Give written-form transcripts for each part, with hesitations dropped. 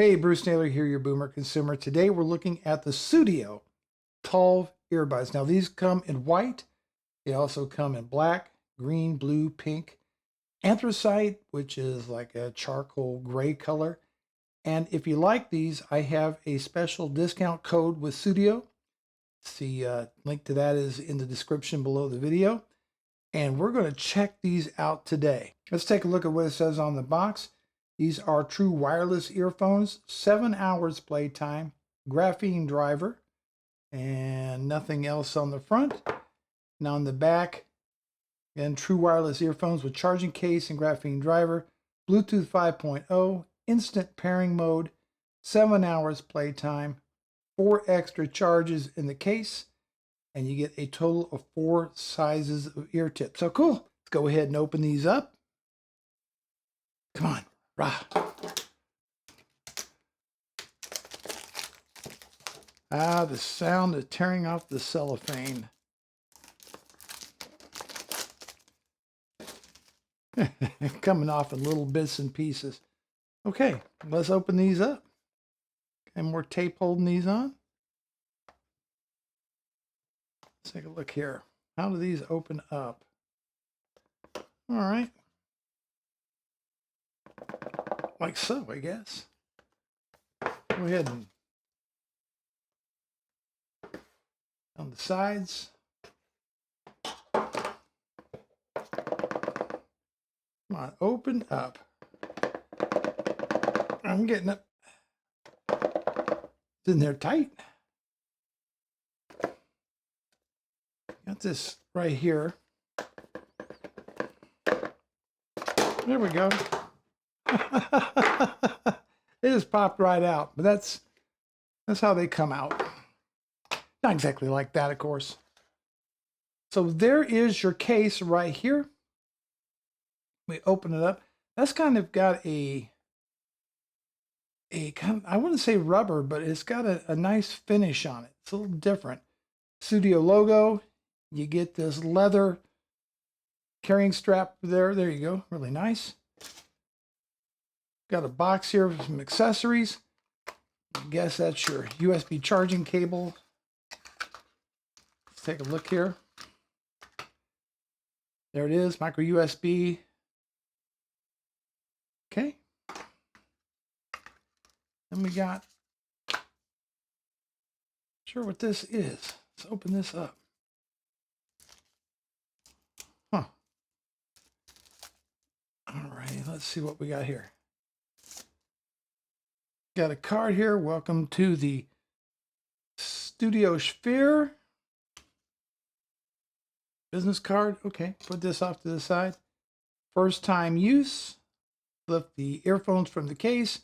Hey, Bruce Naylor here, your boomer consumer. Today we're looking at the Sudio Tolv earbuds. Now these come in white. They also come in black, green, blue, pink, anthracite, which is like a charcoal gray color. And if you like these, I have a special discount code with Sudio. The link to that is in the description below the video. And we're going to check these out today. Let's take a look at what it says on the box. These are true wireless earphones, 7 hours playtime, graphene driver, and nothing else on the front. Now on the back, again, true wireless earphones with charging case and graphene driver, Bluetooth 5.0, instant pairing mode, 7 hours playtime, 4 extra charges in the case, and you get a total of 4 sizes of ear tips. So cool. Let's go ahead and open these up. Come on. Rah. Ah, the sound of tearing off the cellophane. Coming off in little bits and pieces. Okay, let's open these up. Okay, more tape holding these on. Let's take a look here. How do these open up? All right. Like so, I guess. Go ahead and on the sides. Come on, open up. I'm getting it. It's in there tight. Got this right here. There we go. It just popped right out, but that's how they come out. Not exactly like that, of course. So there is your case right here. We open it up. That's kind of got a kind of, I wouldn't say rubber, but it's got a nice finish on it. It's a little different. Sudio logo. You get this leather carrying strap there. There you go. Really nice. Got a box here with some accessories. I guess that's your USB charging cable. Let's take a look here. There it is, micro USB. Okay. Then we got, sure what this is. Let's open this up. Huh. All right, let's see what we got here. Got a card here. Welcome to the Studio Sphere. Business card. Okay, put this off to the side. First time use. Lift the earphones from the case,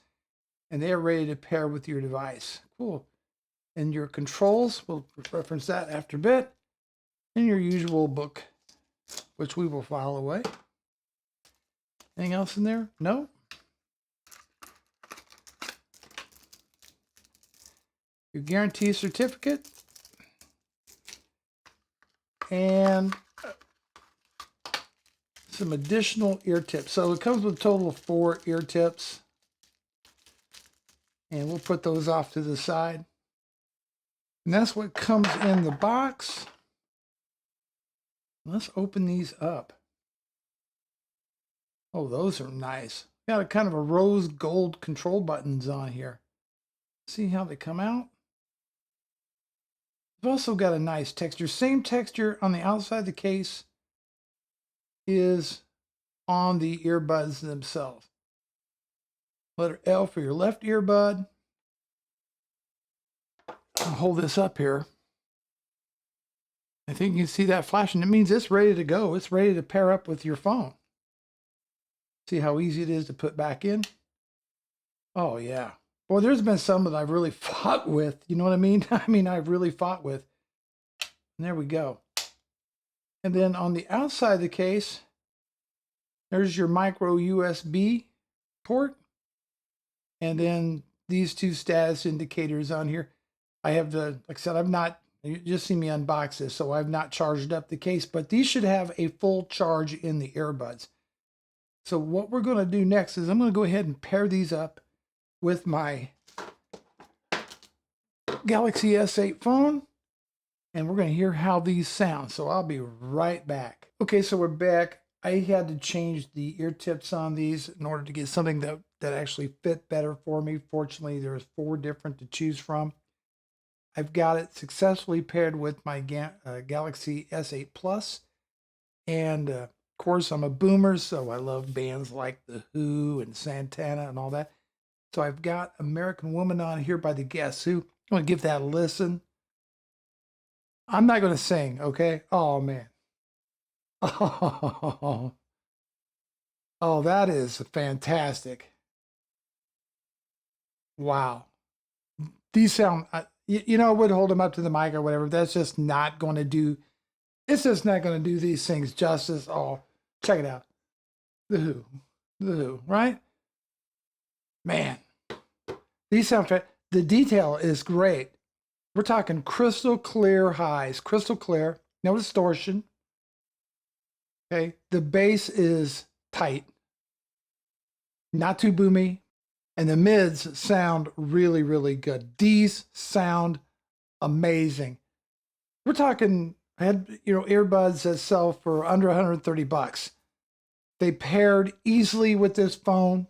and they are ready to pair with your device. Cool. And your controls, we'll reference that after a bit. And your usual book, which we will file away. Anything else in there? No? Your guarantee certificate, and some additional ear tips. So it comes with a total of 4 ear tips, and we'll put those off to the side. And that's what comes in the box. Let's open these up. Oh, those are nice. Got a kind of a rose gold control buttons on here. See how they come out? They've also got a nice texture. Same texture on the outside of the case is on the earbuds themselves. Letter L for your left earbud. I'll hold this up here. I think you can see that flashing. It means it's ready to go. It's ready to pair up with your phone. See how easy it is to put back in? Oh, yeah. Well, there's been some that I've really fought with. You know what I mean? I've really fought with. And there we go. And then on the outside of the case, there's your micro USB port. And then these 2 status indicators on here. I have like I said, you just see me unbox this, so I've not charged up the case, but these should have a full charge in the earbuds. So what we're going to do next is I'm going to go ahead and pair these up with my Galaxy S8 phone, and we're going to hear how these sound. So I'll be right back. Okay, so we're back. I had to change the ear tips on these in order to get something that actually fit better for me. Fortunately, there's 4 different to choose from. I've got it successfully paired with my Galaxy S8 Plus. And of course, I'm a boomer, so I love bands like The Who and Santana and all that. So I've got American Woman on here by the Guess Who. I'm going to give that a listen. I'm not going to sing, okay? Oh, man. Oh, oh, that is fantastic. Wow. These sound, you know, I would hold them up to the mic or whatever. That's just not going to do, it's just not going to do these things justice. Oh, check it out. The Who. The Who, right? Man, these sound, the detail is great. We're talking crystal clear highs, crystal clear, no distortion. Okay, the bass is tight, not too boomy, and the mids sound really, really good. These sound amazing. We're talking, earbuds that sell for under 130 bucks. They paired easily with this phone.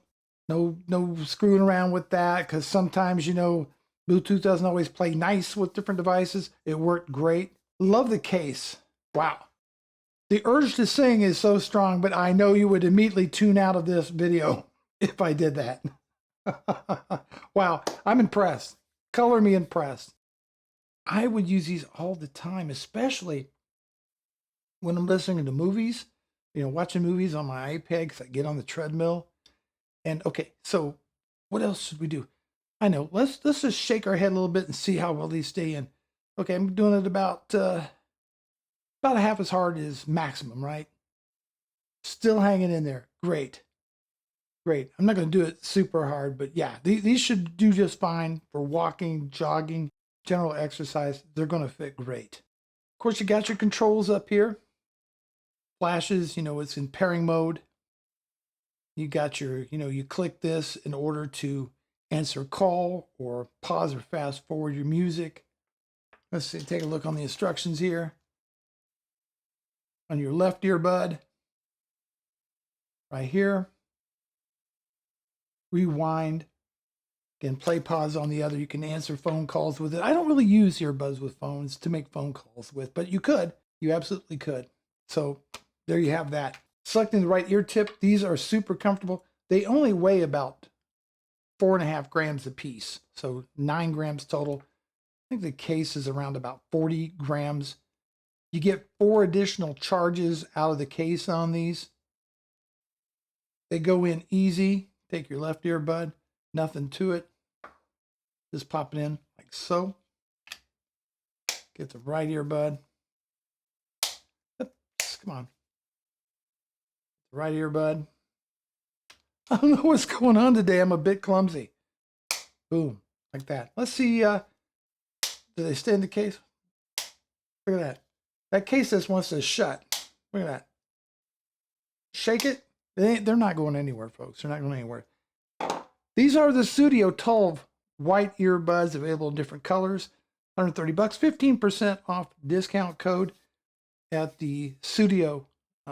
No screwing around with that, because sometimes, Bluetooth doesn't always play nice with different devices. It worked great. Love the case. Wow. The urge to sing is so strong, but I know you would immediately tune out of this video if I did that. Wow, I'm impressed. Color me impressed. I would use these all the time, especially when I'm listening to movies, watching movies on my iPad because I get on the treadmill. And okay, so what else should we do? I know, let's just shake our head a little bit and see how well these stay in. Okay, I'm doing it about a half as hard as maximum, right? Still hanging in there. Great. Great. I'm not going to do it super hard, but yeah, these should do just fine for walking, jogging, general exercise. They're going to fit great. Of course, you got your controls up here. Flashes, it's in pairing mode. You got your, you click this in order to answer a call or pause or fast forward your music. Let's see, take a look on the instructions here. On your left earbud, right here, rewind. Again, play pause on the other. You can answer phone calls with it. I don't really use earbuds with phones to make phone calls with, but you could. You absolutely could. So there you have that. Selecting the right ear tip. These are super comfortable. They only weigh about 4.5 grams a piece. So 9 grams total. I think the case is around about 40 grams. You get 4 additional charges out of the case on these. They go in easy. Take your left earbud, nothing to it. Just pop it in like so. Get the right earbud. Oops, come on. Right earbud. I don't know what's going on today. I'm a bit clumsy. Boom, like that. Let's see. Do they stay in the case? Look at that. That case just wants to shut. Look at that. Shake it. They're not going anywhere, folks. They're not going anywhere. These are the Sudio Tolv white earbuds, available in different colors. 130 bucks, 15% off discount code at the Sudio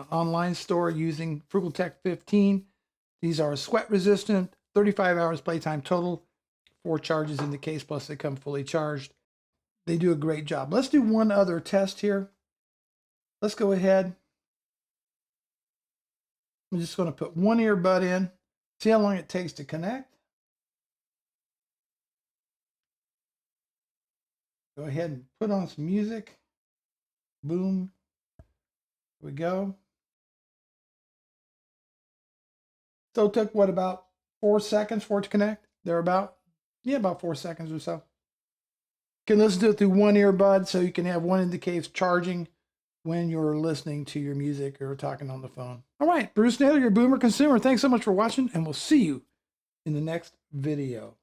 online store using FrugalTech15. These are sweat resistant, 35 hours playtime total, 4 charges in the case, plus they come fully charged. They do a great job. Let's do one other test here. Let's go ahead. I'm just going to put one earbud in, see how long it takes to connect. Go ahead and put on some music. Boom. Here we go. So it took, what, about 4 seconds for it to connect? They're about 4 seconds or so. You can listen to it through one earbud, so you can have one in the case charging when you're listening to your music or talking on the phone. All right, Bruce Naylor, your Boomer Consumer. Thanks so much for watching, and we'll see you in the next video.